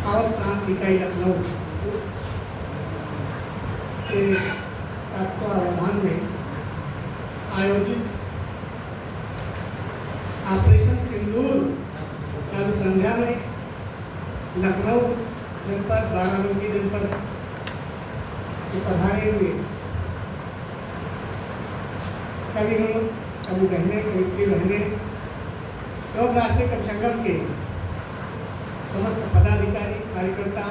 और प्रांत इकाई लखनऊ के तत्वावधान में आयोजित ऑपरेशन सिंदूर कल संध्या में लखनऊ जनपद बाराबंकी जनपद के पधारे हुए कवि कवि बहने कवित्री बहने एवं राष्ट्रीय कवि संगम के समस्त पदाधिकारी कार्यकर्ता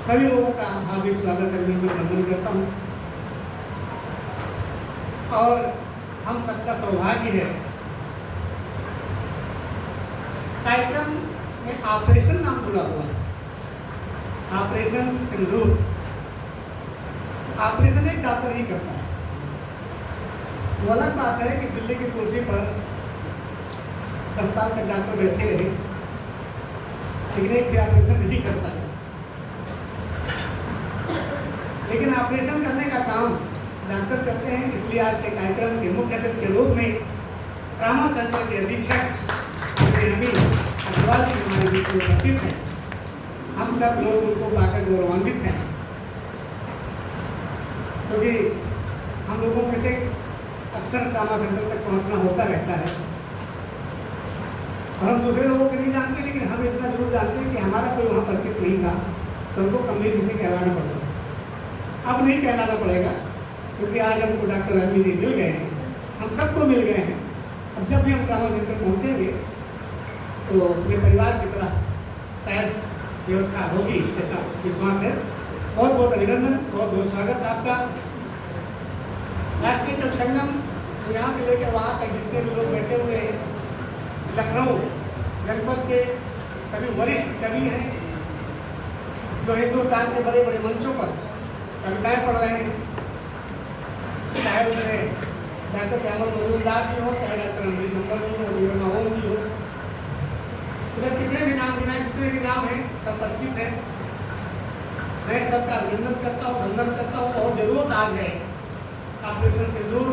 सभी लोगों का हार्दिक स्वागत करने में वंदन करता हूँ। और हम सबका सौभाग्य है, कार्यक्रम में ऑपरेशन नाम जुड़ा हुआ है, ऑपरेशन सिंदूर। ऑपरेशन एक डॉक्टर ही करता है। वो अलग बात है कि दिल्ली की कुर्सी पर 10 साल तक डॉक्टर बैठे रहे, लेकिन एक भी ऑपरेशन नहीं करता है। लेकिन ऑपरेशन करने का काम डॉक्टर करते हैं, इसलिए आज के कार्यक्रम के मुख्य अतिथि के रूप में ट्रामा सेंटर के अधीक्षक अग्रवाल जी हमारे बीच में उपस्थित हैं। हम सब लोग उनको पाकर गौरवान्वित हैं, क्योंकि हम लोगों में से अक्सर ट्रामा सेंटर तक पहुंचना होता रहता है और हम दूसरे लोगों को नहीं जानते, लेकिन हम इतना जरूर जानते हैं कि हमारा कोई वहाँ परिचित नहीं था तो उनको कमलेश जी से कहलाना पड़ता। अब नहीं कहलाना पड़ेगा, क्योंकि आज हमको डॉक्टर रवि जी मिल गए हैं, हम सबको मिल गए हैं। अब जब भी हम ट्रामा सेंटर पहुँचेंगे तो अपने परिवार की तरह शायद व्यवस्था होगी, ऐसा विश्वास है। बहुत बहुत अभिनंदन, बहुत बहुत स्वागत आपका। राष्ट्रीय कवि संगम यहाँ से लेकर वहाँ तक जितने भी लोग बैठे हुए हैं, लखनऊ जनपद के सभी वरिष्ठ कवि हैं जो हिंदुस्तान के बड़े बड़े मंचों पर कविताएं पढ़ रहे हैं, चाहे उसमें डॉक्टर श्यामल मजूमदार जी हो, चाहे डॉक्टर अमरीश शंकर जी हो, वीरमा ओम जी हो। इधर कितने भी नाम गिनाए, जितने भी नाम हैं सब परिचित हैं। मैं सबका अभिनंदन करता हूँ, वंदन करता हूँ। और जरूरत आज है ऑपरेशन सिंदूर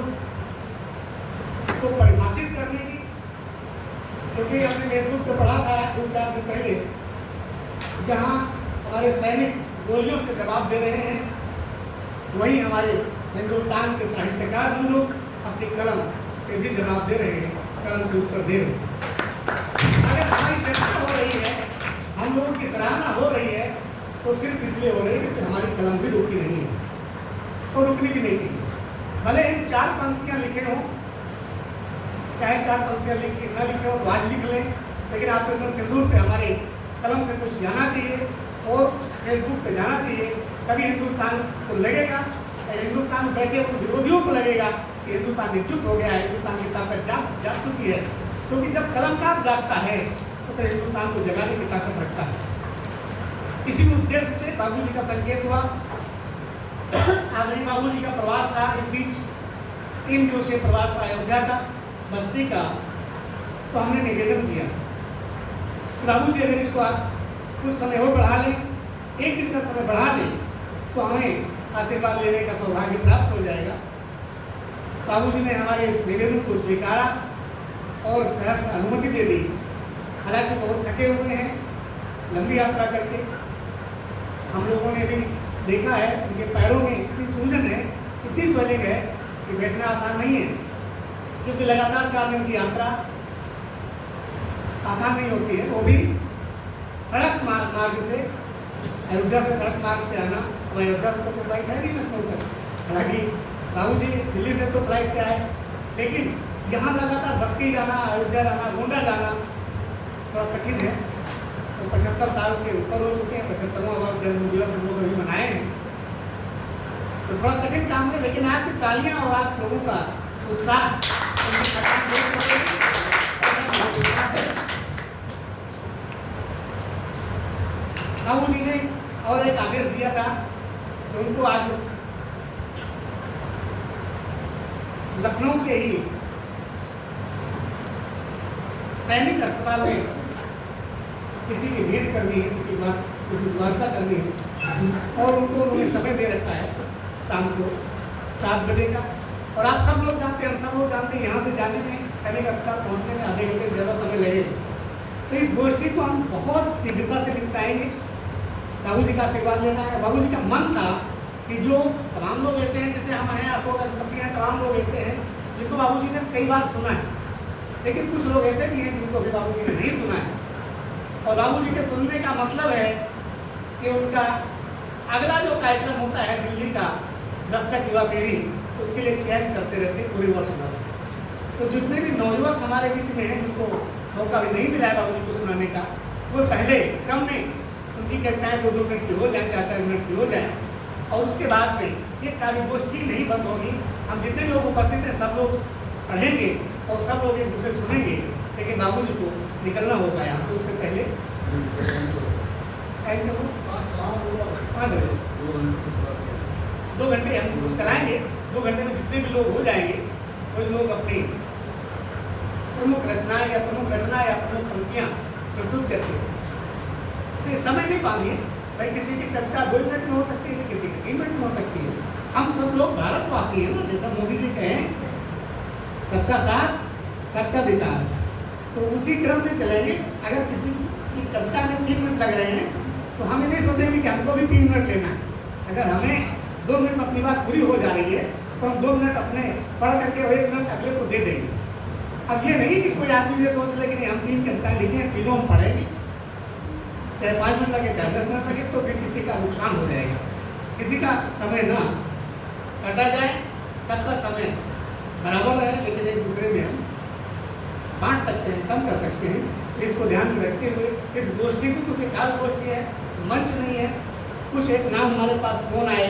को परिभाषित करने की, क्योंकि हमने फेसबुक पर पढ़ा था 2-4 दिन पहले, जहाँ हमारे सैनिक गोलियों से जवाब दे रहे हैं, वहीं हमारे हिंदुस्तान के साहित्यकार बंधु अपनी कलम से भी जवाब दे रहे हैं, कलम से उत्तर दे रहे हैं। अगर हमारी चर्चा हो रही है, हम लोगों की सराहना हो रही है, तो सिर्फ इसलिए हो रही है कि हमारी कलम भी रुकी नहीं है और रुकनी भी नहीं चाहिए। भले हम 4 पंक्तियाँ लिखे हों, चाहे 4 पंक्तियाँ न लिखे हो तो आज लिख लें, लेकिन ऑपरेशन सिंदूर पे हमारे कलम से कुछ जाना चाहिए और फेसबुक पे जाना चाहिए। तभी हिंदुस्तान को लगेगा, हिंदुस्तान बैठे हुए विरोधियों को लगेगा कि हिंदुस्तान एकजुट हो गया है, हिंदुस्तान की ताकत जाग चुकी है। क्योंकि जब कलमकार जागता है तो फिर हिंदुस्तान को जगाने की ताकत रखता है। इसी उद्देश्य से बाबू जी का संकेत हुआ, आदरणीय बाबू जी का प्रवास था, इस बीच 3 दिवसीय प्रवास था अयोध्या का, बस्ती का। तो हमने निवेदन किया बाबू जी अगर इसको आप कुछ समय और बढ़ा लें, 1 दिन का समय बढ़ा दें, तो हमें आशीर्वाद लेने का सौभाग्य प्राप्त हो जाएगा। बाबू जी ने हमारे इस निवेदन को स्वीकारा और सहर्ष अनुमति दे दी। हालांकि बहुत थके हुए हैं लंबी यात्रा करके, हम लोगों ने भी देखा है उनके पैरों में इतनी सूजन है, इतनी स्वलिंग है कि बैठना आसान नहीं है, क्योंकि लगातार 4 दिन की यात्रा आसान नहीं होती है। वो भी सड़क मार्ग से, अयोध्या से सड़क मार्ग से आना। अब अयोध्या से तो फ्लाइट है नहीं लखनऊ तक, हालांकि बाबू जी दिल्ली से तो फ्लाइट क्या है, लेकिन यहाँ लगातार बस्ती जाना, अयोध्या जाना, गोंडा जाना थोड़ा कठिन है। तो 75 साल के ऊपर हो चुके हैं, 75वां जन्म दिवस हम लोग अभी मनाए हैं, तो थोड़ा कठिन काम है। लेकिन आपकी तालियां और आप लोगों का उत्साह बाबू जी ने और एक आदेश दिया था कि उनको आज लखनऊ के ही सैनिक अस्पताल में किसी की भेंट करनी है, किसी वार्ता करनी है, और उनको उन्होंने समय दे रखा है शाम को 7 बजे का। और आप सब लोग जानते हैं, हम सब लोग जानते हैं, यहाँ से जाने में सैनिक अस्पताल पहुँचने में आधे घंटे से ज़्यादा समय लगेगा। तो इस गोष्ठी को हम बहुत शीघ्रता से निपटाएंगे। बाबू जी का आशीर्वाद लेना है। बाबू जी का मन था कि जो तमाम लोग ऐसे हैं, जैसे हम हैं, अशोक गणपति हैं, तमाम लोग ऐसे हैं जिनको बाबू जी ने कई बार सुना है, लेकिन कुछ लोग ऐसे भी हैं जिनको भी बाबू जी ने नहीं सुना है। और बाबू जी के सुनने का मतलब है कि उनका अगला जो कार्यक्रम होता है दिल्ली का 10 तक युवा पीढ़ी, उसके लिए चयन करते रहते हैं पूरे वर्ष भर। तो जितने भी नौयुवक हमारे बीच में हैं जिनको मौका भी नहीं मिला है बाबू जी को सुनाने का, वो पहले क्रम में उनकी कविताएँ 2-2 मिनट की हो जाए, 4-4 मिनट की हो जाए, और उसके बाद में ये काव्य गोष्ठी नहीं बंद होगी। हम जितने लोग उपस्थित हैं सब लोग पढ़ेंगे और सब लोग एक दूसरे सुनेंगे, लेकिन बाबू जी को निकलना होगा यहाँ। तो उससे पहले टाइम देखो 5 बजे 2 घंटे हम चलाएंगे। 2 घंटे में जितने भी लोग हो जाएंगे वो लोग अपनी प्रमुख रचना या प्रमुख पंक्तियाँ प्रस्तुत करते हैं। तो ये समय नहीं पाएंगे भाई, किसी की कविता 2 मिनट में हो सकती है, किसी की 3 मिनट में हो सकती है। हम सब लोग भारतवासी हैं ना, जैसा मोदी जी कहें सबका साथ सबका विकास, तो उसी क्रम में चलेंगे। अगर किसी की कविता में 3 मिनट लग रहे हैं तो हम ये नहीं सोचेंगे कि हमको भी 3 मिनट लेना है। अगर हमें 2 मिनट में अपनी बात पूरी हो जा रही है तो हम 2 मिनट अपने पढ़ करके और 1 मिनट अगले को दे देंगे। अब ये नहीं कि कोई आदमी ये सोच ले कि नहीं हम 3 कविताएँ लिखे हैं, तीनों हम पढ़ेंगे, चाहे 5 मिनट लगे चाहे 10 मिनट लगे, तो फिर किसी का नुकसान हो जाएगा। किसी का समय ना काटा जाए, सबका समय बराबर है, लेकिन एक दूसरे में हम बांट सकते हैं, कम कर सकते हैं। इसको ध्यान में रखते हुए इस गोष्ठी को, क्योंकि काव्य गोष्ठी है, मंच नहीं है, कुछ एक नाम हमारे पास फोन आए